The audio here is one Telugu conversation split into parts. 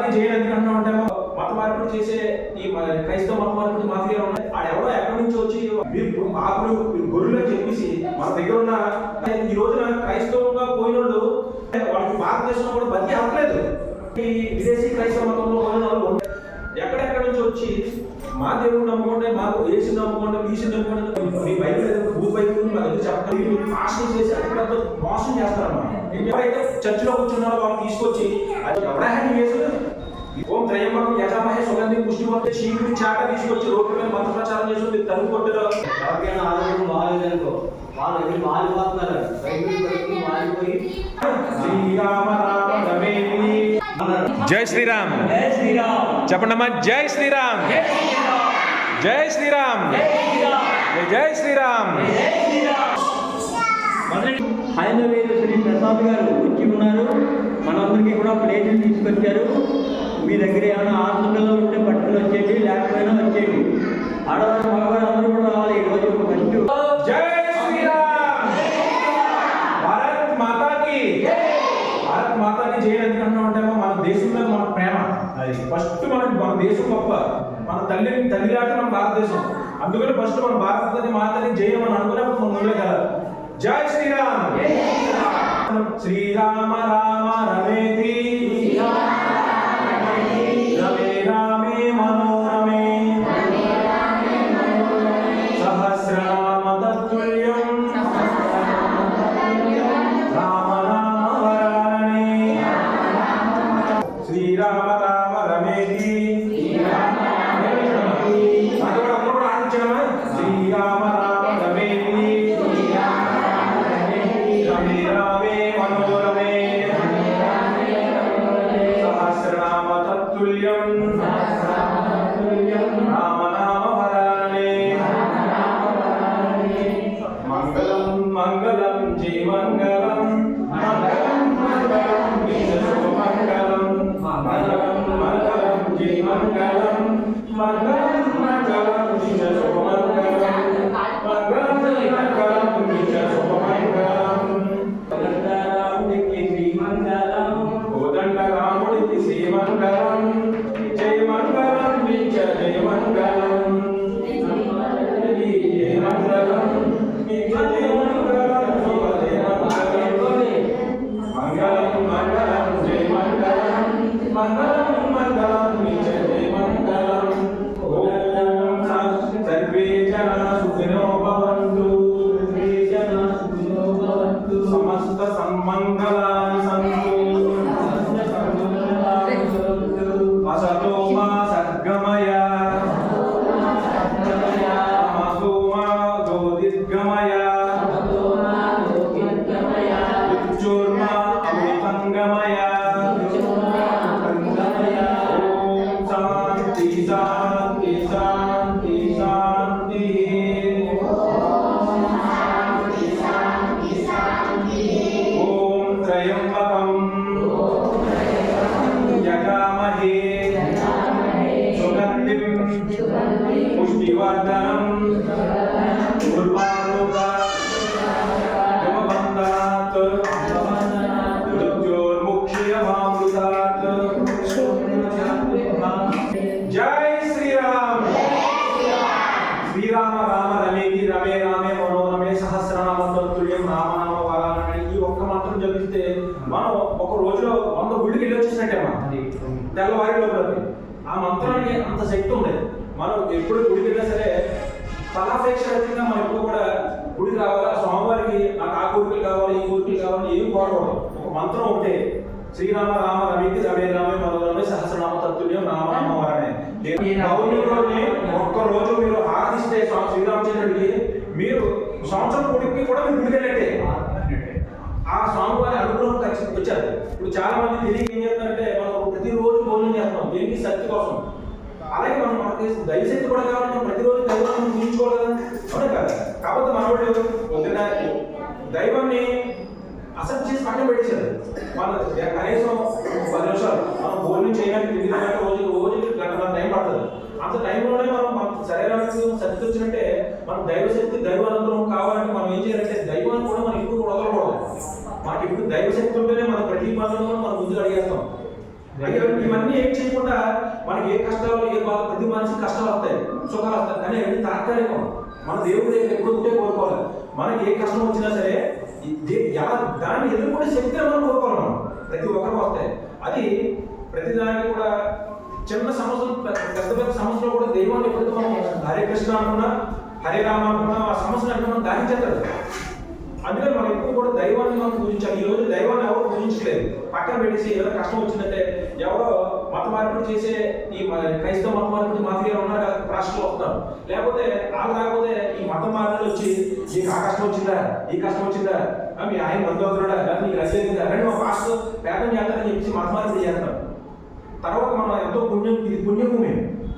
మాతాకి జైలు ఎందుకంటున్నా ఉంటామో మత మార్పిడి చేసే ఈ క్రైస్తవ మత మార్పిడి మాఫియా ఉన్నాయి. ఆడెవడో ఎక్కడి నుంచి వచ్చి మీరు ఆకులు గొర్రెలు అని చెప్పేసి మన దగ్గర ఉన్న ఈ రోజున క్రైస్తవంగా పోయిన వాళ్ళు వాళ్ళకి భారతదేశంలో కూడా బతికి అవ్వలేదు. ఈ విదేశీ క్రైస్తవ మతంలో పోయిన వాళ్ళు ఎక్కడెక్కడి నుంచి వచ్చి మా దేవుడు నమ్ముకోండి, మాకు ఏసు నమ్ముకోండి, బీసీ నమ్ముకోండి, మీ బైబిల్ భూ బైబిల్ మాకు చెప్పండి ఫాస్టింగ్ చేసి అతిపెద్ద మోసం చేస్తారమ్మా. ఎవరైతే చర్చిలో కూర్చున్నారో వాళ్ళు తీసుకొచ్చి అది ఎవరైనా చేసి ఓం త్రయంబకం యజామహే సుగంధి పుష్టిమంతే చీకుడి చాట తీసుకొచ్చి రోడ్డు మీద మత ప్రచారం చేసి తలుపు కొట్టారు. ఎవరికైనా ఆరోగ్యం బాగాలేదనుకో వాళ్ళు ఎన్ని మారిపోతున్నారు, బైబిల్ మారిపోయి శ్రీరామ రామ రమేమి జై శ్రీరామ్. జై శ్రీరామ్ చెప్పండమ్మా, జై శ్రీరామ్, జై శ్రీరామ్, జై శ్రీరామ్. హైందవేలు శ్రీ ప్రసాద్ గారు వచ్చి ఉన్నారు. మనందరికీ కూడా ప్లేట్లు తీసుకొచ్చారు. మీ దగ్గర ఏమైనా ఆంధ్రలో ఉంటే పట్టుకుని వచ్చేది, లేకపోయినా వచ్చేది. ఆడవారు మగవారు అందరూ కూడా రావాలి. ఈరోజు ఫస్ట్ జై శ్రీరామ్. భారత్ మాతాకి భారత్ మాతాకి జై ఎందుకంటున్నా ఉంటామో మన దేశం మీద మన ప్రేమ. అది ఫస్ట్ మన దేశం గొప్ప, మన తల్లి లాంటి మన భారతదేశం. అందుకని ఫస్ట్ మన భారత మాతని జయమని అనుకున్నప్పుడు మన ముందులో కదా. జై శ్రీరామ్. శ్రీరామ రామ రమేతి రమే రామే మనోరమే సహస్రనామ తత్తుల్యం రామ రామ వరాననే. శ్రీరామ రామ రమేతి శ్రీరామ రామ రమేతి రమే రామే మనోరమే సహస్రనామ తత్తుల్యం రామ నామ వరాననే. మంగళం మంగళం జై మంగళం మంగళం మంగళం శుభమంగళం మంగళం మంగళం జై మంగళం మంగళం మంగళం శుభమంగళం మంగళం మంగళం శుభమంగళం. రాముడికి శ్రీమంగళం, కోదండ రాముడికి శ్రీమంగళం జయ మంగళం నిత్య జయ మంగళం జయ మంగళం నిత్య జయ మంగళం శుభ జయ మంగళం మంగళం మంగళం జయ మంగళం మంగళం మంగళం నిత్య జయ మంగళం. ఓం సర్వే జనా సుఖినో భవంతు సమస్త సన్మంగళాని సంతు అసతో మా సద్గమయ తమసో మా జ్యోతిర్గమయ మృత్యుర్మా అమృతంగమయ. ఓం శాంతి శాంతి శాంతి శాంతి. ఓం త్రయంబకం యజామహే సుగంధిం పుష్టివర్ధనం ఉర్వారుకాత్ మృత్యోర్ముక్షయమామృతాత్. జై శ్రీరామ్. శ్రీరామ రామ రమేతి రమే రామే మనోరమే సహస్రనామ తత్తుల్యం రామ నామ వరాననే. ఈ ఒక్క మంత్రం జపిస్తే మనం ఒక రోజులో 100 గుడికి వెళ్ళి వచ్చేసినట్టే మనం తెల్లవారి లోపలికి. ఆ మంత్రానికి అంత శక్తి ఉంది. మనం ఎప్పుడు గుడికి వెళ్ళినా సరే ఫలాపేక్షగా మనం ఎప్పుడు కూడా గుడికి రావాలా, స్వామివారికి నాకు ఆ కోరికలు కావాలి, ఈ కోరికలు కావాలి ఏమి కోరకూడదు. ఒక మంత్రం ఒకటే, శ్రీరామ రామ రమేతి రమే రామే మనోరమే సహస్రనామ తత్తుల్యం రామ నామ వరాననే. పౌర్ణమి రోజుని ఒక్క రోజు మీరు ఆరాధిస్తే శ్రీరామచంద్రుడికి మీరు సంవత్సరం గుడికి కూడా మీరు గుడికి వెళ్ళంటే ఆ స్వామివారి అనుగ్రహం ఖచ్చితంగా వచ్చారు. ఇప్పుడు చాలా మంది తెలియక ఏం చేస్తారంటే మనం ప్రతిరోజు భోజనం చేస్తాం దేనికి శక్తి కోసం. అలాగే మనకి దైవశక్తి కూడా కావాలి, మనం ప్రతిరోజు దైవాన్ని పూజించుకోవాలి కదా, అవునా కదా. కాకపోతే మనవాళ్ళు పొద్దున్న దైవాన్ని అసెప్ట్ చేసి పక్కన పెట్టేశారు. మన కనీసం 10 నిమిషాలు మనం భోజనం చేయడానికి 9 గంటల రోజు గంట టైం పడుతుంది. అంత టైంలోనే మనం మన శరీరానికి శక్తి వచ్చినట్టే మనం దైవశక్తి దైవానందరం కావాలంటే మనం ఏం చేయాలంటే దైవాన్ని కూడా మనం ఇప్పుడు వదలకూడదు. మనకి ఇప్పుడు దైవశక్తి ఉంటేనే మన ప్రతి పనులను మనం ముందుకు అడిగేస్తాం. అయ్యో ఇవన్నీ ఏం చేయకుండా మనకి ఏ కష్టాలు ఏ బాధ ప్రతి మనిషికి కష్టాలు వస్తాయి, సుఖాలు వస్తాయి, కానీ అవన్నీ తాత్కాలికం. మన దేవుడి దగ్గర ఎక్కువ ఉంటే కోరుకోవాలి. మనకి ఏ కష్టం వచ్చినా సరే ఎలా దాన్ని ఎదుర్కొనే శక్తిని మనం కోరుకోవాలి. మనం ప్రతి ఒక్కరికి వస్తాయి. అది ప్రతి దానికి కూడా చిన్న సమస్యలు పెద్ద పెద్ద సమస్యలు కూడా దైవాన్ని ఎప్పుడైతే మనం హరే కృష్ణ అనుకున్నా హరే రామ అనుకున్నా ఆ సమస్యను అంటే మనం దాటించేస్తాడు. అందుకని మనం ఎక్కువ కూడా దైవాన్ని మనం పూజించాలి. ఈ రోజు దైవాన్ని ఎవరు పూజించలేదు, పక్కన పెట్టేసి ఏదైనా కష్టం వచ్చిందంటే ఎవరో మత మార్పిడి చేసే ఈ క్రైస్తవ మత మార్పిడి మాఫియాలు ఉన్నారు కదా, రాష్ట్రంలో వస్తున్నారు. లేకపోతే వాళ్ళు రాకపోతే ఈ మత మార్పిడి వచ్చి నీకు ఆ కష్టం వచ్చిందా, ఈ కష్టం వచ్చిందా, మీ ఆయన మందు అవుతున్నాడా, లేదా నీకు రచయిందా అని మా పాస్టర్ పేదం చేస్తారని చెప్పేసి మత మార్పిడి చేస్తారు. తర్వాత మనం ఎంతో పుణ్యం, ఇది పుణ్యభూమి,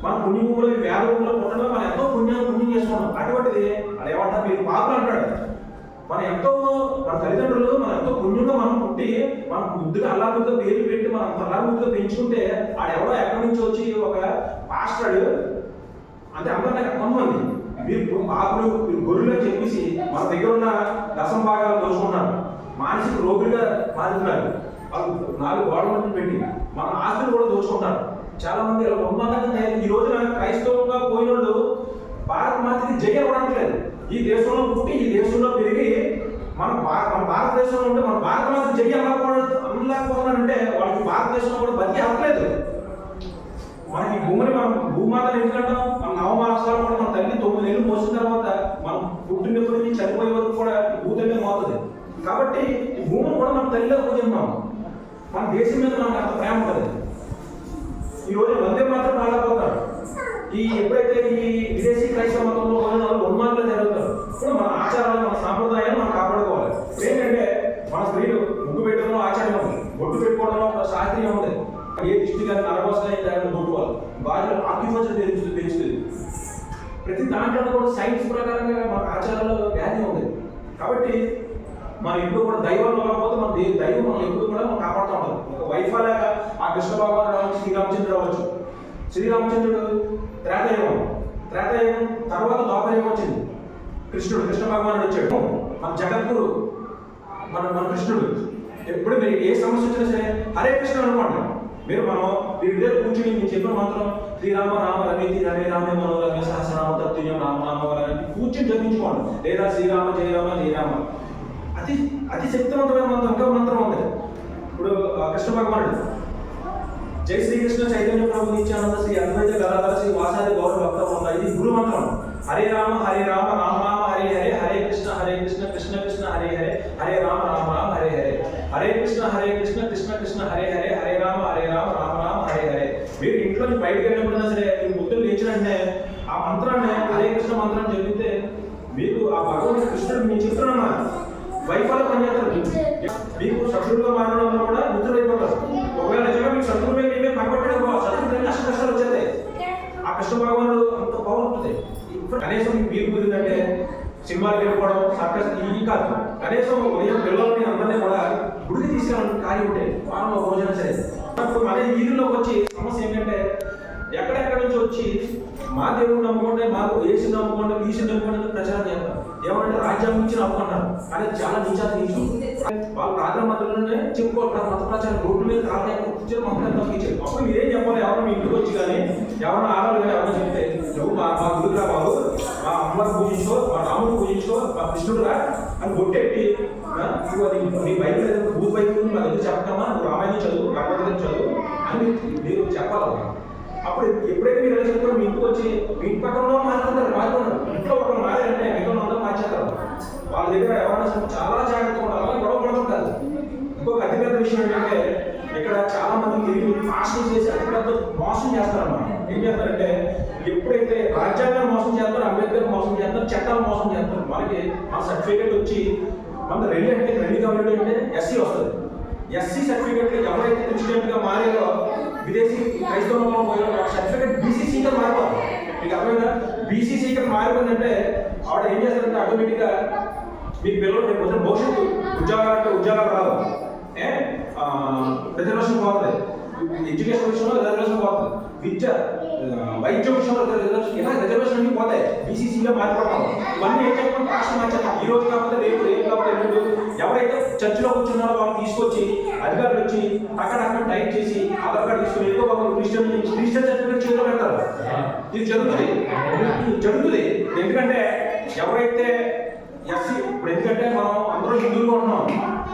మన పుణ్యభూమిలో ఈ వేద భూమిలో పుట్టడంలో మనం ఎంతో పుణ్యం చేసుకున్నాం. అటువంటిది అది ఏమంటారు మీరు పాపలు అంటాడు. మన తల్లిదండ్రులు మనం ఎంతో పుణ్యంగా మనం పుట్టి మనం ముద్దుగా అల్లాముద్దుగా పేరు పెట్టి మనం అల్లాముద్దుగా పెంచుకుంటే ఆడెవడో ఎక్కడి నుంచి వచ్చి ఒక పాస్టర్డు అంటే అందరూ నాకు కొంతమంది మీరు పాపులు మీరు గొర్రెలు అని చెప్పేసి మన దగ్గర ఉన్న దశం భాగాలు దోచుకున్నారు, మానసిక రోగులుగా మారుతున్నారు. వాళ్ళు 4 గోడలను పెట్టి మన ఆస్తులు కూడా దోచుకుంటారు. చాలా మంది ఇలా ఉన్మాదంగా ఈ రోజున క్రైస్తవంగా పోయిన వాళ్ళు భారత మాతకి జయ ఇవ్వడానికి ఈ దేశంలో పుట్టి ఈ దేశంలో పెరిగి మన భారతదేశంలో ఉంటే మన భారత మాత జయ అనలేకపోతున్నారంటే వాళ్ళకి భారతదేశంలో కూడా బతికి అవ్వలేదు. మనకి భూమిని మనం భూమాతను ఎందుకంటాం, మన నవమాసాలు కూడా మన తల్లి 9 నెలలు మోసిన తర్వాత మనం పుట్టినప్పటి నుంచి చనిపోయే వరకు కూడా భూతమే మోతుంది. కాబట్టి ఈ భూమిని కూడా మన తల్లిలో పూజిస్తున్నాం. మన దేశం మీద మనకు అంత ప్రేమ ఉంటుంది. ఈ రోజు వందే మాత్రం పాడపోతారు. ఈ ఎప్పుడైతే ఈ విదేశీ క్రైస్తవ మతంలో పోయిన వాళ్ళు ఉన్మాదులు జరుగుతారు. ఇప్పుడు మన ఆచారాలు మన సాంప్రదాయాలు మనం కాపాడుకోవాలి. ఏంటంటే మన స్త్రీలు ముగ్గు పెట్టడంలో ఆచారం ఉంది, బొట్టు పెట్టుకోవడంలో ఒక శాస్త్రీయం ఉంది. ఏ దృష్టి కానీ నరకోసాయి దాన్ని బొట్టుకోవాలి, బాధ్యత ఆక్యుపంచర్ పెంచుతుంది. ప్రతి దాంట్లో కూడా సైన్స్ ప్రకారంగా మన ఆచారాలు వ్యాధి ఉంది. కాబట్టి మనం ఎప్పుడు కూడా దైవం లేకపోతే మన దైవం మనం ఎప్పుడు కూడా మనం కాపాడుతూ ఉంటాం. ఒక వైఫల్యాక ఆ కృష్ణ భగవాన్ రావచ్చు, శ్రీరామచంద్రుడు రావచ్చు. శ్రీరామచంద్రుడు త్రేతాయుగం తర్వాత ద్వాపరయుగం వచ్చింది. కృష్ణ భగవానుడు వచ్చాడు. మన జగద్గురు మన కృష్ణుడు. ఎప్పుడు మీరు ఏ సమస్య వచ్చినా సరే హరే కృష్ణ అనుకోండి. మనం వీడి కూర్చుని నేను చెప్పిన మాత్రం శ్రీరామ రామ రమేతి రమే రామే మనోరమే సహస్రనామ తత్తుల్యం రామనామ కూర్చుని జపించుకోండి. లేదా శ్రీరామ జయరామ జయరామ అతి శక్తివంతమైన మంత్రం ఇంకా మంత్రం ఉంది. ఇప్పుడు కృష్ణ భగవానుడు జై శ్రీకృష్ణ చైతన్య ప్రభు నిత్యానంద శ్రీ అద్వైత గదాధర శ్రీ వాసాది గౌరవ భక్త ఉంది. ఇది గురు మంత్రం. హరే రామ రామ రామ హరే హరే, హరే కృష్ణ కృష్ణ కృష్ణ హరే హరే, హరే రామ హరే హరే, హరే కృష్ణ కృష్ణ కృష్ణ హరే హరే, హరే రామ రామ రామ హరే హరే. మీరు ఇంట్లో నుంచి బయటకు వెళ్ళినప్పుడైనా సరే మీ బుద్ధులు లేచినంటే ఆ మంత్రాన్ని హరే కృష్ణ మంత్రాన్ని చదివితే మీకు ఆ భగవంతుడు కృష్ణుడు మీ చిత్రమా వైఫల్య పనిచేస్తారు. మీకు శత్రువుగా మారడంలో కూడా మిత్రులైపోతారు. ఒకవేళ నిజంగా మీకు శత్రువు మేమే పగబట్టడం శత్రువు అష్ట కష్టాలు వచ్చేస్తాయి. ఆ కృష్ణ భగవానుడు అంత పవర్ ఉంటుంది. కనీసం మీకు కుదిరిందంటే సినిమాకి వెళ్ళిపోవడం సర్కస్ ఇది కాదు. కనీసం ఉదయం పిల్లల్ని అందరినీ కూడా గుడికి తీసుకెళ్ళాలని కార్యం ఉంటే వారం ఒక రోజైనా సరే. మన వీధుల్లోకి వచ్చి సమస్య ఏంటంటే ఎక్కడెక్కడి నుంచి వచ్చి మా దేవుడు నమ్ముకుంటే మాకు ఏసీ నమ్ముకోండి ఈసీ నమ్ముకోండి ప్రచారం చేస్తారు. ఏమంటే రాజ్యాంగం ఇచ్చి నమ్ముకున్నారు కానీ చాలా నీచాలు వాళ్ళు ప్రార్థన మధ్యలోనే చెప్పుకోవాలి. మత ప్రచారం రోడ్డు మీద కూర్చొని మమ్మల్ని తప్పించారు. అప్పుడు మీరేం చెప్పాలి? ఎవరైనా మీ ఇంటికి వచ్చి కానీ ఎవరైనా ఆడాలి కానీ ఎవరైనా చెప్తే నువ్వు మా గురువురా బాబు, మా అమ్మని పూజించో, మా రాముని పూజించో, మా కృష్ణుడురా అని బొట్టెట్టి నువ్వు అది నీ బైబిల్ భూత బైబిల్ మా దగ్గర చెప్పకమ్మా, నువ్వు రామాయణం చదువు భగవద్గీత చదువు అని మీరు చెప్పాలి. అప్పుడు ఎప్పుడైతే మీరు ఎలా చెప్తారో మీ ఇంటికి వచ్చి మీ ఇంటి పక్కన మారుతున్నారు. ఇంట్లో ఒకరు మారారంటే మిగతా అందరూ మార్చేస్తారు. వాళ్ళ దగ్గర ఎవరైనా చాలా జాగ్రత్తగా ఉండాలి, అలా గొడవ పడుతుంటారు. ఇంకొక అతిపెద్ద విషయం ఏంటంటే ఇక్కడ చాలా మంది తిరిగి ఫాస్టింగ్ చేసి అతిపెద్ద మోసం చేస్తారన్నమాట. ఏం చేస్తారంటే ఎప్పుడైతే రాజ్యాంగాన్ని మోసం చేస్తారో, అంబేద్కర్ మోసం చేస్తారు, చట్టాలు మోసం చేస్తారు. మనకి మన సర్టిఫికేట్ వచ్చి మన రెండు కమ్యూనిటీ అంటే ఎస్సీ వస్తుంది. ఎస్సీ సర్టిఫికేట్ ఎవరైతే క్రిస్టియన్గా మారారో విదేశీ క్రైస్తవంలో పోయిన సర్టిఫికేట్ బీసీసీగా మారిపోతుంది. మీకు అర్థమైనా బీసీసీగా మారిపోయిందంటే ఆవిడ ఏం చేస్తారంటే ఆటోమేటిక్గా మీ పిల్లలు రేపు వచ్చిన భవిష్యత్తు ఉద్యోగాలు రావు, రిజర్వేషన్ పోతుంది, ఎడ్యుకేషన్ విషయంలో రిజర్వేషన్ పోతుంది, వైద్య విషయంలో రిజర్వేషన్ అన్ని పోతాయి. బీసీసీగా మారిపోతాం. ఇవన్నీ ఏం చెప్పడం రాష్ట్రం మార్చాలి. ఈ రోజు కాకపోతే రేపు కాకపోతే ఎవరైతే చర్చిలో కూర్చున్నారో వాళ్ళు తీసుకొచ్చి అధికారులు వచ్చి అక్కడ టైప్ చేసి ఆధార్ కార్డు తీసుకుని ఏదో ఒక క్రిస్టియన్ సర్టిఫికేట్ చేతిలో పెడతారు. ఇది జరుగుతుంది. ఎందుకంటే ఎవరైతే ఎస్సీ, ఇప్పుడు ఎందుకంటే మనం అందరూ హిందువులు ఉంటున్నాం,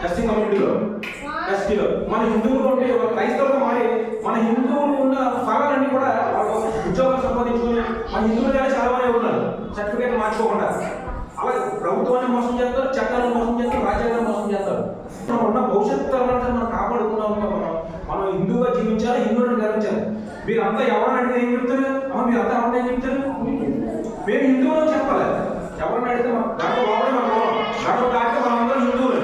ఎస్సీ కమ్యూనిటీలో ఎస్టీలో మన హిందువులు ఉంటే ఒక క్రైస్తవులు మారి మన హిందువులు ఉన్న ఫలాలన్నీ కూడా ఉద్యోగాలు సంపాదించుకుని మన హిందువులుగానే చాలా మంది ఉన్నారు సర్టిఫికేట్ మార్చుకోకుండా. అలా ప్రభుత్వాన్ని మోసం చేస్తారు, చట్టాలను మోసం చేస్తారు, రాజ్యాంగాన్ని మోసం చేస్తారు. మనం ఉన్న భవిష్యత్తు తరాలను మనం కాపాడుకున్నాం. మనం హిందువుగా జీవించాలి, హిందువులను గర్వించాలి. మీరంతా ఎవరైనా అడిగితే ఏం చెప్తారు? మీరంతా ఎవరైనా ఏం చెప్తారు? మేము హిందువులు చెప్పాలి. ఎవరైనా అడిగితే గడప లోపలే మనం గడప దాటితే మనందరం హిందువులు.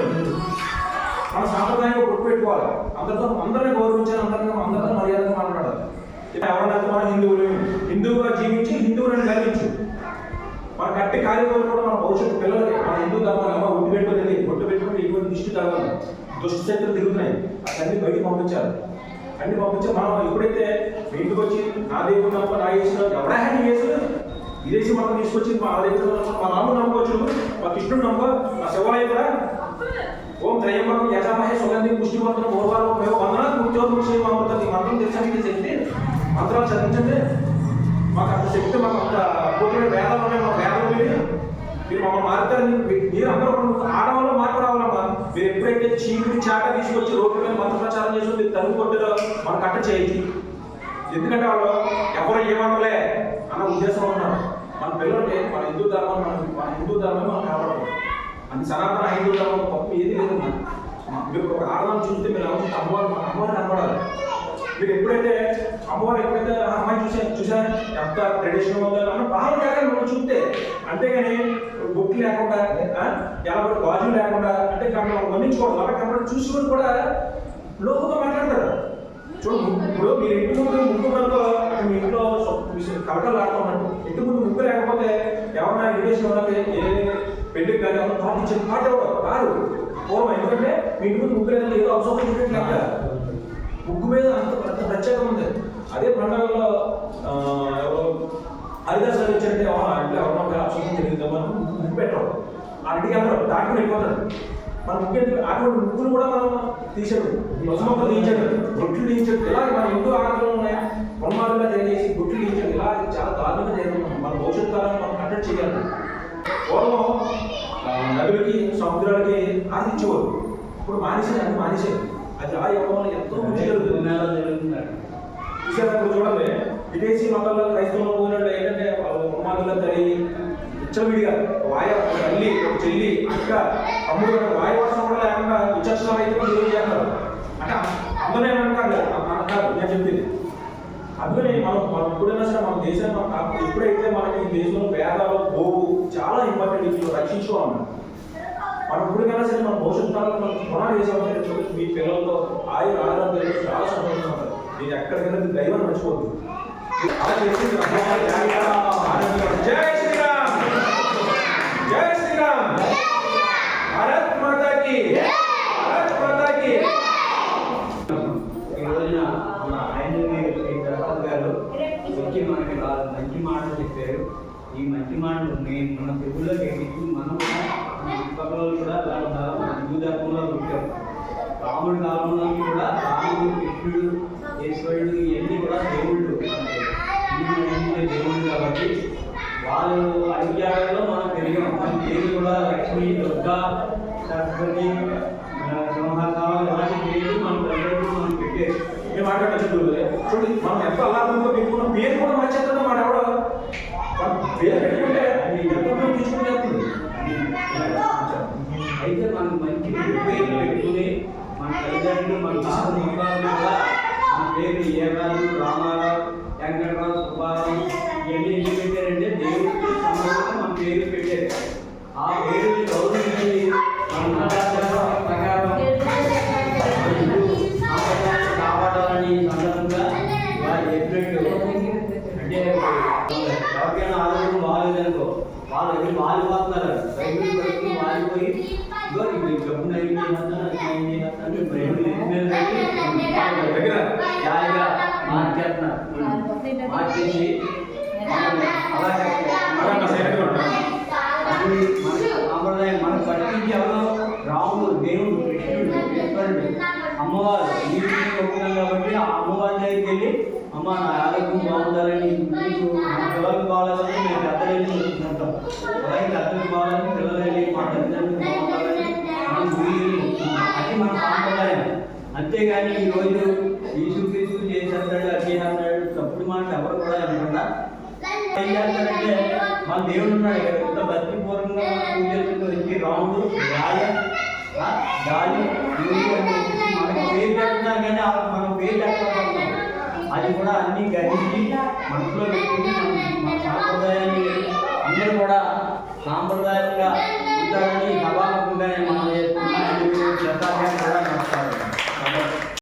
మన సాంప్రదాయంగా గుర్తు పెట్టుకోవాలి. అందరినీ గౌరవించాలి, అందరితో మర్యాదగా మాట్లాడాలి. ఎవరైనా మన హిందువుగా జీవించి హిందువులను గర్వించు. మన కట్టి కార్యక్రమాలు కూడా మన భవిష్యత్తు పిల్లలకి మన హిందూ ధర్మాలు ఒట్టు పెట్టుకోలేదు, ఒట్టు పెట్టుకుంటే ఇటువంటి దిష్టి తగవాలి, దుష్ట శక్తులు తిరుగుతున్నాయి. అన్నీ బయటికి పంపించాలి. అన్ని పంపించి మనం ఎప్పుడైతే మీ ఇంటికి వచ్చి నా దేవుడు నమ్మ, నా చేసిన ఎవడా హ్యాండ్ చేసిన విదేశీ మతం తీసుకొచ్చి మా దగ్గర మా రాముడు నమ్ముకోవచ్చు, మా కృష్ణుడు నమ్మ, మా శివాలయం కూడా ఓం త్రయంబకం యజామహే సుగంధి పుష్టిమంత్రం మూర్వారం మేము వందనాలు ముఖ్యోత్సవం అమృతం. ఈ మంత్రం తెలిసిన శక్తి మంత్రాలు చదివించండి. మాకు అంత శక్తి, మాకు అంత అద్భుతమైన వేదాలు ఉన్నాయి. మా వేదాలు మీరు మమ్మల్ని మారుతారని మీరు అందరూ ఆడవాళ్ళు మార్పు రావాలమ్మా. మీరు ఎప్పుడైతే చీకుడి చాట తీసుకొచ్చి రోడ్డు మీద మంత్ర ప్రచారం చేసి మీరు తరుగు కొట్టారో మన కట్ట చేయండి. ఎందుకంటే వాళ్ళు ఎవరు ఏమనలే అన్న ఉద్దేశం ఉన్నారు. మన పిల్లలకి మన హిందూ ధర్మం మనం కాపాడాలి. అది సనాతన హిందూ ధర్మం తప్పు ఏది లేదు. మీరు ఒక ఆడవాళ్ళని చూస్తే మీరు అమ్మవారిని కనపడాలి. మీరు ఎప్పుడైతే అమ్మాయి చూసా ఎంత ట్రెడిషనల్ ఉందో అన్న భావన కాక మనం చూస్తే, అంతేగాని బొట్లు లేకుండా ఎలా గాజు లేకుండా అంటే మనం గమనించుకోవడం అలా కనపడి చూసుకొని కూడా లోపుగా మాట్లాడతారు. చూడు, ఇప్పుడు మీరు ఇంటి ముందు ముగ్గురుతో మీ ఇంట్లో కలకలు ఆడుతున్నట్టు ఇంటి ముందు ముగ్గు లేకపోతే ఎవరైనా రిలేషన్ వాళ్ళకి ఏ పెళ్లికి కానీ ఎవరైనా పాటించేది పాట ఎవరు కాదు పూర్వం. ఎందుకంటే మీ ఇంటి ముందు ముగ్గు లేదంటే ఏదో అవసరం చూడట్లేక ముగ్గు మీద అంత ప్రత్యేకం ఉంది. అదే పండుగల్లో ఎవరో హరిదాసాలు వచ్చారంటే ఇంట్లో ఎవరన్నా అవసరం తెలియదు ముగ్గు పెట్టడం ఆ ఇంటికి అందరూ దాటుకుని వెళ్ళిపోతారు. మన ముగ్గు అటువంటి ముగ్గులు కూడా మనం తీసాడు, మొసమొక్క తీయించాడు, బొట్లు తీయించాడు. ఇలా మన ఇంట్లో ఆటలు ఉన్నాయి, పొలమాలుగా తెలియజేసి బొట్లు తీయించాడు. ఇలా చాలా దారుణంగా జరుగుతున్నాం. మన భవిష్యత్తు కాలం మనం కండక్ట్ చేయాలి. పూర్వం నదులకి సముద్రాలకి ఆదించేవారు, ఇప్పుడు మానేశారు. అది ఆ యోగంలో ఎంతో మంచి జరుగుతుంది. చూసేటప్పుడు చూడండి, విదేశీ మతాల్లో క్రైస్తవంలో పోయినట్టు ఏంటంటే ఉన్మాదుల తల్లి విచ్చలవిడిగా తల్లి, చెల్లి, అక్క, తమ్ముడు వాయువర్షం కూడా లేకుండా విచక్షణ అయితే చేస్తారు. అంటే అందరూ ఏమంటారు నేను చెప్పింది. అందుకని మనం ఎప్పుడైనా సరే మన దేశాన్ని మనం ఎప్పుడైతే మనకి దేశంలో వేదాలు గోవు చాలా ఇంపార్టెంట్, ఇది రక్షించుకోవాలి. మనం ఎప్పటికైనా సరే మన భవిష్యత్తు కాలంలో మనం పునాది చేసామంటే మీ పిల్లలతో ఆరోగ్యాలు చాలా సంతోషంగా ఉంటారు. నేను ఎక్కడికైనా దైవాన్ని మర్చిపోతుంది. జై శ్రీరామ్, జై శ్రీరామ్, భారత్ మాతాకి, భారత్ మాతాకి. ఈ రోజున మన ప్రసాద్ గారు వచ్చి మనకి మంచి మాటలు చెప్పారు. ఈ మంచి మాటలు మన తెలుగులో ఎక్కించి మనం చుట్టుపక్కల కూడా మన హిందూ ధర్మంలో పుట్టాం. రాముడి కాలంలో కూడా రాముడు, కృష్ణుడు, ఈశ్వరుడు ఇవన్నీ కూడా దేవుళ్ళు, దేవుళ్ళు. కాబట్టి వాళ్ళు అడిగాలలో మనం పెరిగాం. మన దేవుడు కూడా లక్ష్మి, దుర్గా, సరస్వతి, సింహాకాలం ఇలాంటి పేర్లు మన ప్రజలకు మనం పెట్టారు. మేము మాట్లాడచ్చు చూడండి, మనం ఎంత అల్లాభంగా పెట్టుకున్న పేరు కూడా మార్చేస్తాం. మన ఎవడో పేరు పెట్టుకుంటే అది ఎంతో తీసుకుని అయితే మనకు మంచి పేరు పెట్టుకుని మన తల్లిదండ్రులు మన తాత ముఖాలు కూడా మన పేరు ఏరాలు, రామారావు, వెంకటరావు, సుబ్బారావు ఇవన్నీ ఎందుకు పెట్టారంటే దేవుడికి సంబంధంగా మన పేరు పెట్టారు. ఆ పేరుని గౌరవించి మన ప్రకారం కాపాడాలని సందర్భంగా వారు చెప్పినట్టు అంటే ఎవరికైనా ఆరోగ్యం బాగాలేదనుకో వాళ్ళు ఎన్ని వాలిపోతున్నారు, బైబిల్ పట్టుకుని వాలిపోయి డబ్బులు ఏం జాయిగా మార్చేస్తున్నారు. మార్చేసి సాంప్రదాయం మనకు పట్టించి ఎవరో రాముడు, దేవుడు, కృష్ణుడు, ఈశ్వరుడు, అమ్మవారు నీకు ఒప్పుకున్నాం కాబట్టి ఆ అమ్మవారి దగ్గరికి వెళ్ళి అమ్మ నా ఆరోగ్యం బాగుండాలని మీకు మన పిల్లలకు బాగాలని మేము పెద్దలు చూసుకుంటాం. అలాగే పెద్దలకు బాగాలని పిల్లలు వెళ్ళి మా తల్లిదండ్రులకు బాగుండాలని మనం వీళ్ళు అది మన సాంప్రదాయం. అంతేగాని ఈరోజు యేసుక్రీస్తు చేసేస్తాడు, అది చేస్తాడు తప్పుడు మాట ఎవరు కూడా అనకుండా ఏం చేస్తారంటే మన దేవుడు ఉన్నాడు ఇక్కడ ఎంత భక్తిపూర్వకంగా మనం పూజ చేసుకుంటూ వచ్చి రాముడు, గాలి మనకి పేరు పెడుతున్నారు కానీ మనం పేరు పెట్టాలనుకుంటాం. అది కూడా అన్ని గ్రహించి మనసులో